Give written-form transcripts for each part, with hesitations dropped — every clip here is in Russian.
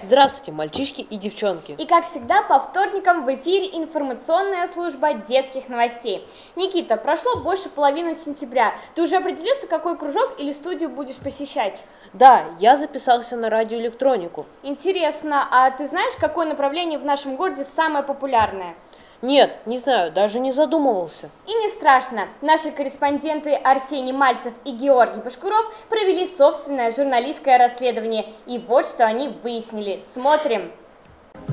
Здравствуйте, мальчишки и девчонки. И как всегда, по вторникам в эфире информационная служба детских новостей. Никита, прошло больше половины сентября. Ты уже определился, какой кружок или студию будешь посещать? Да, я записался на радиоэлектронику. Интересно, а ты знаешь, какое направление в нашем городе самое популярное? Нет, не знаю, даже не задумывался. И не страшно. Наши корреспонденты Арсений Мальцев и Георгий Башкуров провели собственное журналистское расследование. И вот что они выяснили. Смотрим.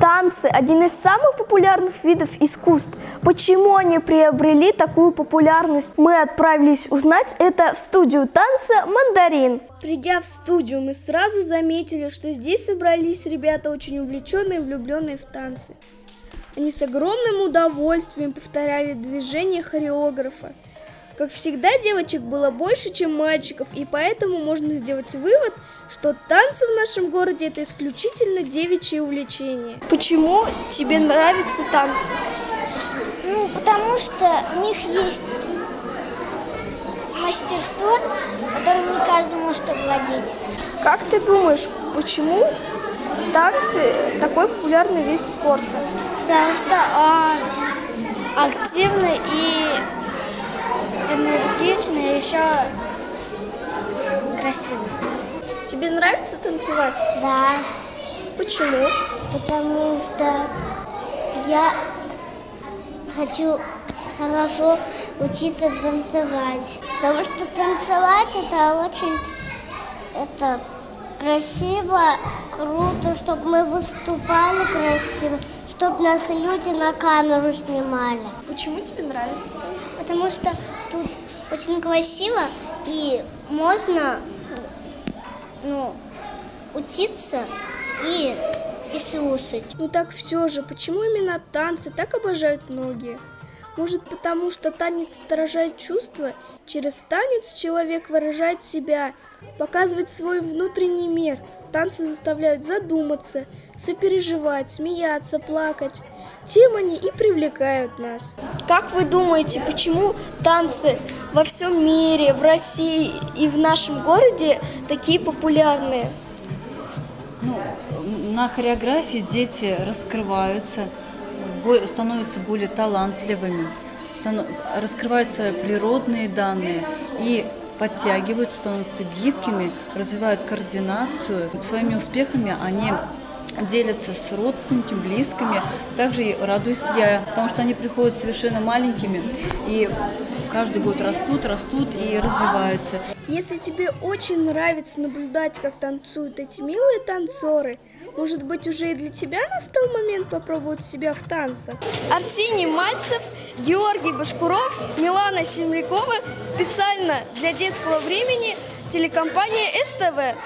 Танцы – один из самых популярных видов искусств. Почему они приобрели такую популярность? Мы отправились узнать это в студию танца «Мандарин». Придя в студию, мы сразу заметили, что здесь собрались ребята очень увлеченные и влюбленные в танцы. Они с огромным удовольствием повторяли движения хореографа. Как всегда, девочек было больше, чем мальчиков, и поэтому можно сделать вывод, что танцы в нашем городе – это исключительно девичье увлечение. Почему тебе нравятся танцы? Потому что у них есть мастерство, которым не каждый может овладеть. Как ты думаешь, почему танцы – такой популярный вид спорта? Потому что он активный и энергичный, и еще красивый. Тебе нравится танцевать? Да. Почему? Потому что я хочу хорошо учиться танцевать. Потому что танцевать это красиво, круто, чтобы мы выступали красиво, чтобы нас люди на камеру снимали. Почему тебе нравится танцы? Потому что тут очень красиво и можно учиться и слушать. Так все же, почему именно танцы так обожают многие? Может, потому что танец отражает чувства? Через танец человек выражает себя, показывает свой внутренний мир. Танцы заставляют задуматься, сопереживать, смеяться, плакать. Тем они и привлекают нас. Как вы думаете, почему танцы во всем мире, в России и в нашем городе такие популярные? На хореографии дети раскрываются, становятся более талантливыми, раскрываются природные данные и подтягиваются, становятся гибкими, развивают координацию. Своими успехами они делятся с родственниками, близкими. Также и радуюсь я, потому что они приходят совершенно маленькими и каждый год растут и развиваются. Если тебе очень нравится наблюдать, как танцуют эти милые танцоры, может быть, уже и для тебя настал момент попробовать себя в танцах? Арсений Мальцев, Георгий Башкуров, Милана Семрякова. Специально для детского времени телекомпания СТВ.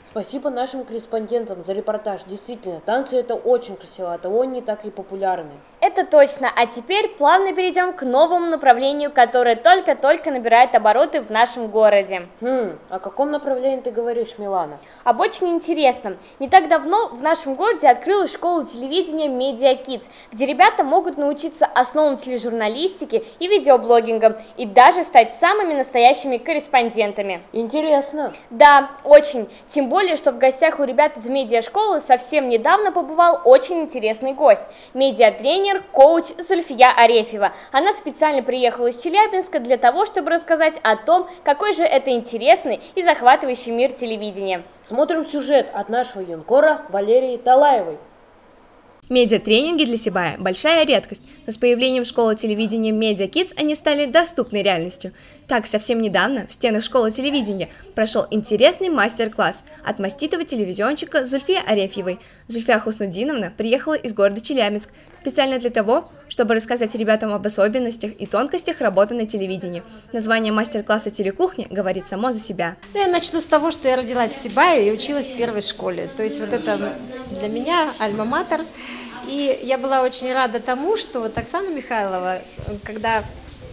Спасибо нашим корреспондентам за репортаж. Действительно, танцы это очень красиво, оттого они так и популярны. Это точно. А теперь плавно перейдем к новому направлению, которое только-только набирает обороты в нашем городе. О каком направлении ты говоришь, Милана? Об очень интересном. Не так давно в нашем городе открылась школа телевидения Media Kids, где ребята могут научиться основам тележурналистики и видеоблогингом, и даже стать самыми настоящими корреспондентами. Интересно. Да, очень. Тем более, что в гостях у ребят из медиашколы совсем недавно побывал очень интересный гость – медиатренер, коуч Зульфия Арефьева. Она специально приехала из Челябинска для того, чтобы рассказать о том, какой же это интересный и захватывающий мир телевидения. Смотрим сюжет от нашего юнкора Валерии Талаевой. Медиатренинги для Сибая – большая редкость, но с появлением школы телевидения Media Kids они стали доступной реальностью. Так, совсем недавно в стенах школы телевидения прошел интересный мастер-класс от маститого телевизионщика Зульфии Арефьевой. Зульфия Хуснудиновна приехала из города Челябинск специально для того, чтобы рассказать ребятам об особенностях и тонкостях работы на телевидении. Название мастер-класса «Телекухня» говорит само за себя. Я начну с того, что я родилась в Сибае и училась в первой школе. То есть вот это для меня альма-матер. И я была очень рада тому, что вот Оксана Михайлова, когда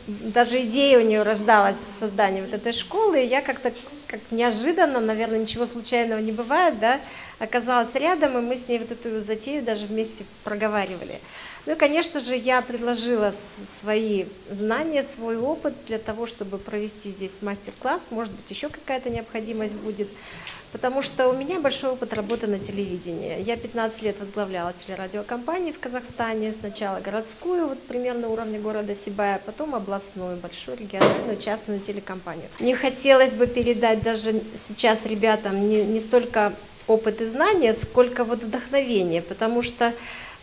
даже идея у нее рождалась создания вот этой школы, я как-то как неожиданно, наверное, ничего случайного не бывает, да, оказалась рядом, и мы с ней вот эту затею даже вместе проговаривали. Ну и, конечно же, я предложила свои знания, свой опыт для того, чтобы провести здесь мастер-класс, может быть, еще какая-то необходимость будет, потому что у меня большой опыт работы на телевидении. Я 15 лет возглавляла телерадиокомпанию в Казахстане, сначала городскую, вот примерно уровня города Сибая, потом областную, большую региональную частную телекомпанию. Мне хотелось бы передать даже сейчас ребятам не столько опыт и знания, сколько вот вдохновение, потому что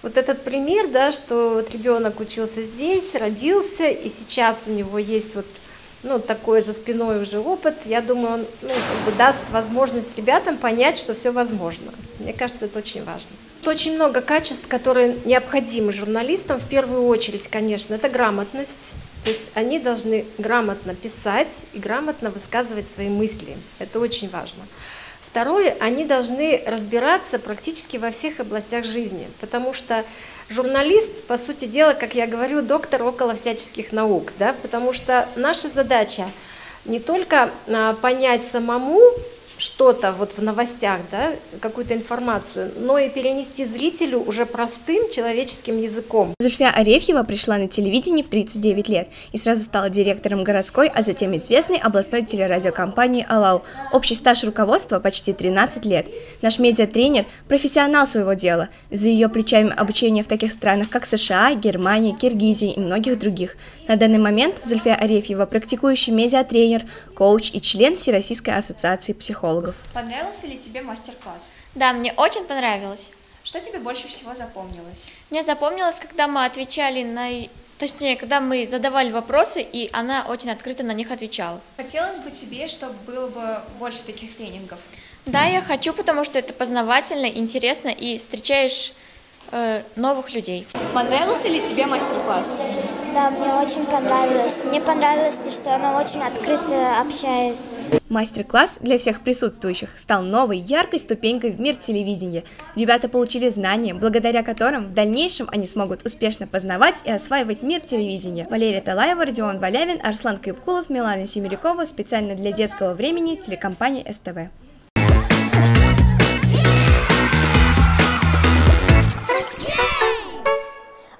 вот этот пример, да, что вот ребенок учился здесь, родился, и сейчас у него есть вот, ну, такой за спиной уже опыт, я думаю, он, ну, как бы даст возможность ребятам понять, что все возможно. Мне кажется, это очень важно. Очень много качеств, которые необходимы журналистам. В первую очередь, конечно, это грамотность. То есть они должны грамотно писать и грамотно высказывать свои мысли. Это очень важно. Второе, они должны разбираться практически во всех областях жизни, потому что журналист, по сути дела, как я говорю, доктор около всяческих наук, да, потому что наша задача не только понять самому что-то вот в новостях, да, какую-то информацию, но и перенести зрителю уже простым человеческим языком. Зульфия Арефьева пришла на телевидение в 39 лет и сразу стала директором городской, а затем известной областной телерадиокомпании «Алау». Общий стаж руководства почти 13 лет. Наш медиатренер – профессионал своего дела. За ее плечами обучение в таких странах, как США, Германия, Киргизия и многих других. На данный момент Зульфия Арефьева – практикующий медиатренер, коуч и член Всероссийской ассоциации психологов. Понравился ли тебе мастер-класс? Да, мне очень понравилось. Что тебе больше всего запомнилось? Мне запомнилось, когда мы отвечали точнее, когда мы задавали вопросы, и она очень открыто на них отвечала. Хотелось бы тебе, чтобы было бы больше таких тренингов? Да, я хочу, потому что это познавательно, интересно, и встречаешь новых людей. Понравился ли тебе мастер-класс? Да, мне очень понравилось. Мне понравилось то, что она очень открыто общается. Мастер-класс для всех присутствующих стал новой, яркой ступенькой в мир телевидения. Ребята получили знания, благодаря которым в дальнейшем они смогут успешно познавать и осваивать мир телевидения. Валерия Талаева, Родион Валявин, Арслан Кайбкулов, Милана Семерякова. Специально для детского времени, телекомпания СТВ.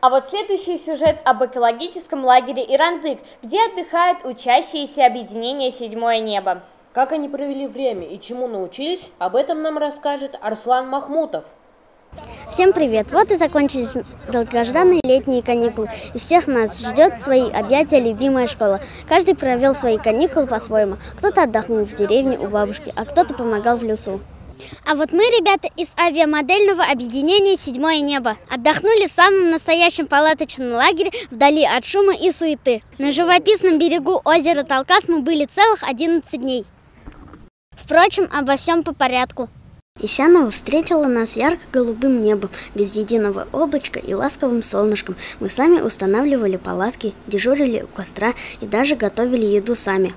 А вот следующий сюжет об экологическом лагере Ирандык, где отдыхают учащиеся объединения «Седьмое небо». Как они провели время и чему научились, об этом нам расскажет Арслан Махмутов. Всем привет! Вот и закончились долгожданные летние каникулы, и всех нас ждет свои объятия любимая школа. Каждый провел свои каникулы по-своему. Кто-то отдохнул в деревне у бабушки, а кто-то помогал в лесу. А вот мы, ребята, из авиамодельного объединения «Седьмое небо», отдохнули в самом настоящем палаточном лагере вдали от шума и суеты. На живописном берегу озера Талкас мы были целых 11 дней. Впрочем, обо всем по порядку. Исянова встретила нас ярко-голубым небом, без единого облачка и ласковым солнышком. Мы сами устанавливали палатки, дежурили у костра и даже готовили еду сами.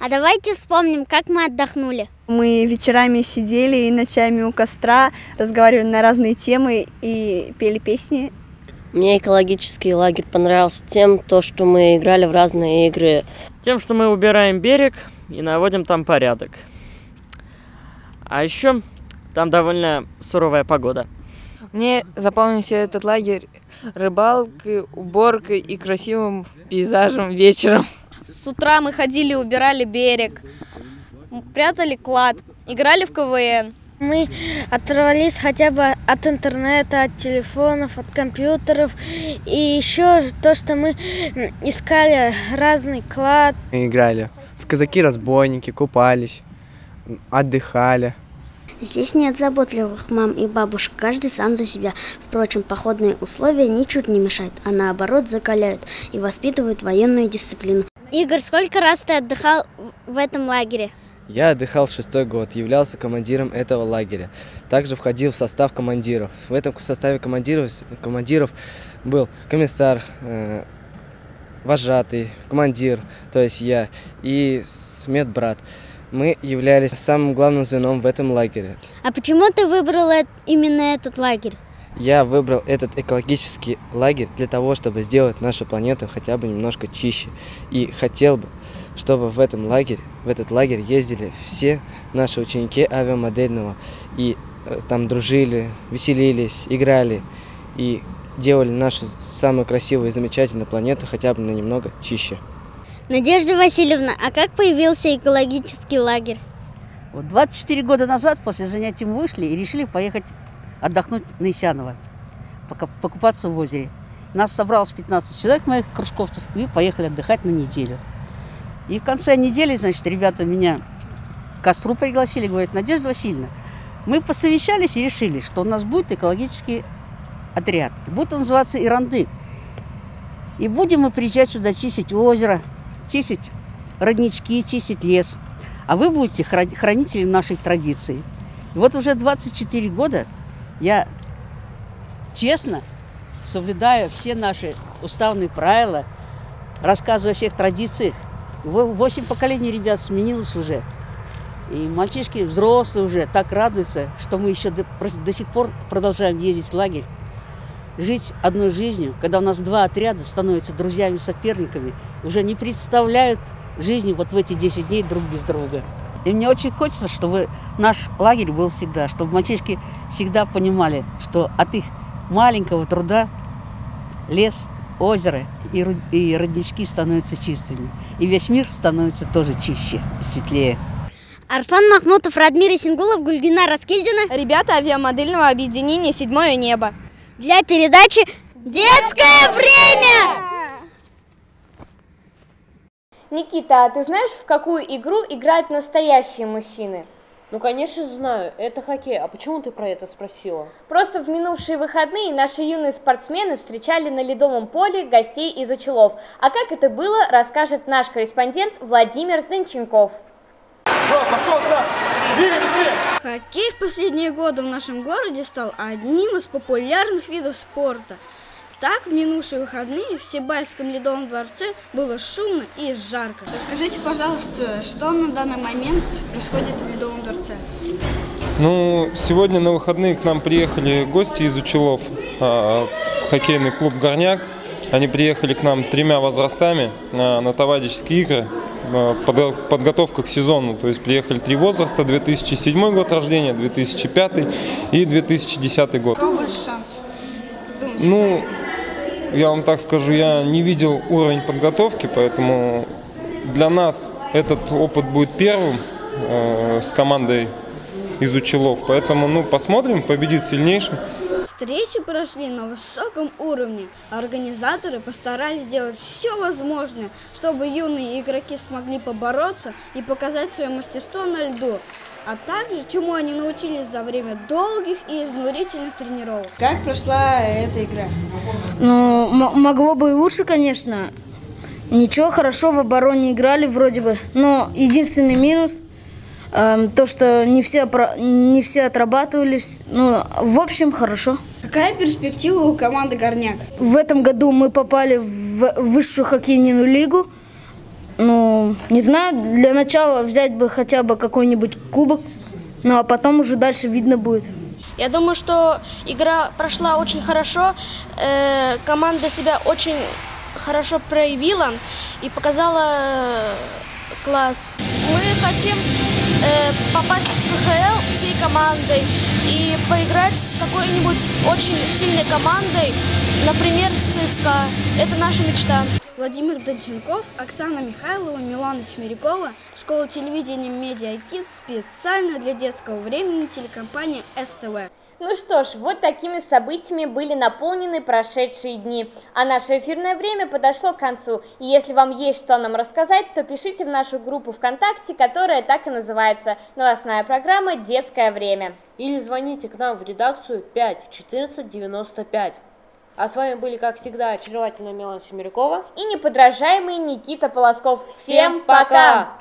А давайте вспомним, как мы отдохнули. Мы вечерами сидели и ночами у костра, разговаривали на разные темы и пели песни. Мне экологический лагерь понравился тем, что мы играли в разные игры. Тем, что мы убираем берег и наводим там порядок. А еще там довольно суровая погода. Мне запомнился этот лагерь рыбалкой, уборкой и красивым пейзажем вечером. С утра мы ходили, убирали берег, прятали клад, играли в КВН. Мы оторвались хотя бы от интернета, от телефонов, от компьютеров. И еще то, что мы искали разный клад. Мы играли в казаки-разбойники, купались, отдыхали. Здесь нет заботливых мам и бабушек, каждый сам за себя. Впрочем, походные условия ничуть не мешают, а наоборот закаляют и воспитывают военную дисциплину. Игорь, сколько раз ты отдыхал в этом лагере? Я отдыхал 6-й год, являлся командиром этого лагеря. Также входил в состав командиров. В этом составе командиров был комиссар, вожатый, командир, то есть я, и медбрат. Мы являлись самым главным звеном в этом лагере. А почему ты выбрал именно этот лагерь? Я выбрал этот экологический лагерь для того, чтобы сделать нашу планету хотя бы немножко чище. И хотел бы, чтобы в этот лагерь ездили все наши ученики авиамодельного. И там дружили, веселились, играли и делали нашу самую красивую и замечательную планету хотя бы на немного чище. Надежда Васильевна, а как появился экологический лагерь? Вот 24 года назад после занятий мы вышли и решили поехать отдохнуть на Исяново, покупаться в озере. Нас собралось 15 человек, моих кружковцев, и поехали отдыхать на неделю. И в конце недели, значит, ребята меня к костру пригласили, говорят: Надежда Васильевна, мы посовещались и решили, что у нас будет экологический отряд. Будет он называться «Ирандык». И будем мы приезжать сюда чистить озеро, чистить роднички, чистить лес. А вы будете хранителем нашей традиции. И вот уже 24 года я честно соблюдаю все наши уставные правила, рассказываю о всех традициях. 8 поколений ребят сменилось уже. И мальчишки взрослые уже так радуются, что мы еще до сих пор продолжаем ездить в лагерь. Жить одной жизнью, когда у нас 2 отряда становятся друзьями, соперниками, уже не представляют жизни вот в эти 10 дней друг без друга. И мне очень хочется, чтобы наш лагерь был всегда, чтобы мальчишки всегда понимали, что от их маленького труда лес, озеро и роднички становятся чистыми. И весь мир становится тоже чище и светлее. Арслан Махмутов, Радмир Исенгулов, Гульгина Раскильдина. Ребята авиамодельного объединения «Седьмое небо». Для передачи «Детское время». Никита, а ты знаешь, в какую игру играют настоящие мужчины? Ну, конечно, знаю. Это хоккей. А почему ты про это спросила? Просто в минувшие выходные наши юные спортсмены встречали на ледовом поле гостей из Учелов. А как это было, расскажет наш корреспондент Владимир Донченков. Хоккей в последние годы в нашем городе стал одним из популярных видов спорта. Так, в минувшие выходные в Сибайском ледовом дворце было шумно и жарко. Расскажите, пожалуйста, что на данный момент происходит в ледовом дворце? Ну, сегодня на выходные к нам приехали гости из Учелов, хоккейный клуб «Горняк». Они приехали к нам 3 возрастами на товарищеские игры, подготовка к сезону. То есть приехали 3 возраста: 2007 год рождения, 2005 и 2010 год. Какой больше шанс? Ну, я вам так скажу, я не видел уровень подготовки, поэтому для нас этот опыт будет первым с командой из Учелов. Поэтому, посмотрим, победит сильнейший. Встречи прошли на высоком уровне. Организаторы постарались сделать все возможное, чтобы юные игроки смогли побороться и показать свое мастерство на льду, а также чему они научились за время долгих и изнурительных тренировок. Как прошла эта игра? Ну, могло бы и лучше, конечно. Ничего, хорошо в обороне играли вроде бы. Но единственный минус то, что не все отрабатывались. Ну, в общем, хорошо. Какая перспектива у команды «Горняк»? В этом году мы попали в высшую хоккейную лигу. Ну, не знаю, для начала взять бы хотя бы какой-нибудь кубок, ну а потом уже дальше видно будет. Я думаю, что игра прошла очень хорошо, команда себя очень хорошо проявила и показала класс. Мы хотим попасть в КХЛ всей командой и поиграть с какой-нибудь очень сильной командой, например, с ЦСКА. Это наша мечта. Владимир Донченков, Оксана Михайлова, Милана Смирякова, школа телевидения Media Kids специально для детского времени телекомпания СТВ. Ну что ж, вот такими событиями были наполнены прошедшие дни, а наше эфирное время подошло к концу. И если вам есть что нам рассказать, то пишите в нашу группу ВКонтакте, которая так и называется «Новостная программа «Детское время». Или звоните к нам в редакцию 5 14 95. А с вами были, как всегда, очаровательная Милана Семерякова и неподражаемый Никита Полосков. Всем пока!